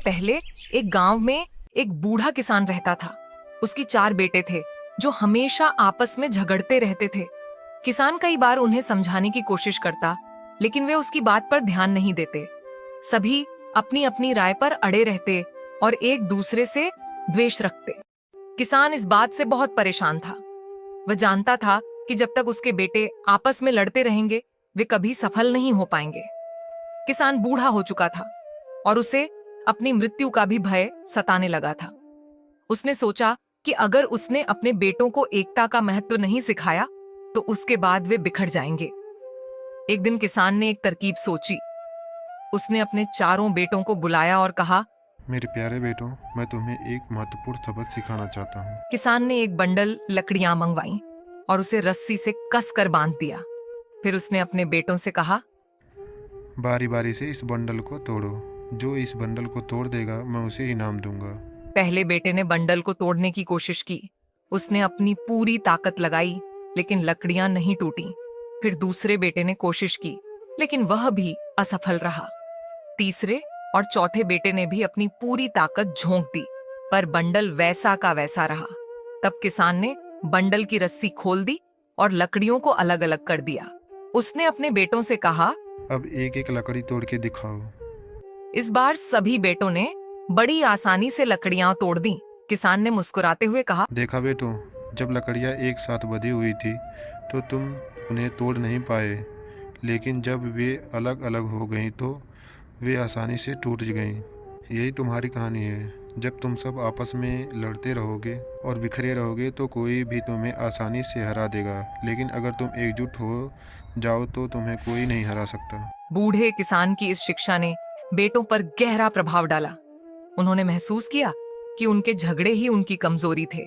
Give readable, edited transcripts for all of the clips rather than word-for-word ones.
पहले एक गांव में एक बूढ़ा किसान रहता था। उसकी 4 बेटे थे जो हमेशा आपस में झगड़ते रहते थे। किसान कई बार उन्हें समझाने की कोशिश करता, लेकिन वे उसकी बात पर ध्यान नहीं देते। सभी अपनी अपनी राय पर अड़े रहते और एक दूसरे से द्वेष रखते। किसान इस बात से बहुत परेशान था। वह जानता था कि जब तक उसके बेटे आपस में लड़ते रहेंगे, वे कभी सफल नहीं हो पाएंगे। किसान बूढ़ा हो चुका था और उसे अपनी मृत्यु का भी भय सताने लगा था। उसने सोचा कि अगर उसने अपने बेटों को एकता का महत्व नहीं सिखाया, तो उसके बाद वे बिखर जाएंगे। एक दिन किसान ने एक तरकीब सोची। उसने अपने चारों बेटों को बुलाया और कहा, मेरे प्यारे बेटों, मैं तुम्हें एक महत्वपूर्ण सबक सिखाना चाहता हूँ। किसान ने एक बंडल लकड़ियां मंगवाई और उसे रस्सी से कसकर बांध दिया। फिर उसने अपने बेटों से कहा, बारी बारी से इस बंडल को तोड़ो। जो इस बंडल को तोड़ देगा, मैं उसे इनाम दूंगा। पहले बेटे ने बंडल को तोड़ने की कोशिश की। उसने अपनी पूरी ताकत लगाई, लेकिन लकड़ियां नहीं टूटी। फिर दूसरे बेटे ने कोशिश की, लेकिन वह भी असफल रहा। तीसरे और चौथे बेटे ने भी अपनी पूरी ताकत झोंक दी, पर बंडल वैसा का वैसा रहा। तब किसान ने बंडल की रस्सी खोल दी और लकड़ियों को अलग अलग कर दिया। उसने अपने बेटों से कहा, अब एक एक लकड़ी तोड़ के दिखाओ। इस बार सभी बेटों ने बड़ी आसानी से लकड़ियां तोड़ दी। किसान ने मुस्कुराते हुए कहा, देखा बेटो, जब लकड़ियाँ एक साथ बंधी हुई थी तो तुम उन्हें तोड़ नहीं पाए, लेकिन जब वे अलग अलग हो गईं तो वे आसानी से टूट गईं। यही तुम्हारी कहानी है। जब तुम सब आपस में लड़ते रहोगे और बिखरे रहोगे तो कोई भी तुम्हें आसानी से हरा देगा, लेकिन अगर तुम एकजुट हो जाओ तो तुम्हें कोई नहीं हरा सकता। बूढ़े किसान की इस शिक्षा ने बेटों पर गहरा प्रभाव डाला। उन्होंने महसूस किया कि उनके झगड़े ही उनकी कमजोरी थे।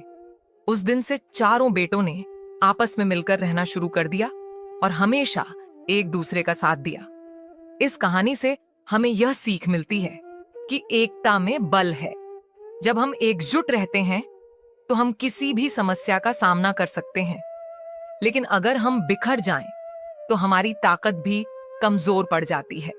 उस दिन से चारों बेटों ने आपस में मिलकर रहना शुरू कर दिया और हमेशा एक दूसरे का साथ दिया। इस कहानी से हमें यह सीख मिलती है कि एकता में बल है। जब हम एकजुट रहते हैं तो हम किसी भी समस्या का सामना कर सकते हैं, लेकिन अगर हम बिखर जाएं तो हमारी ताकत भी कमजोर पड़ जाती है।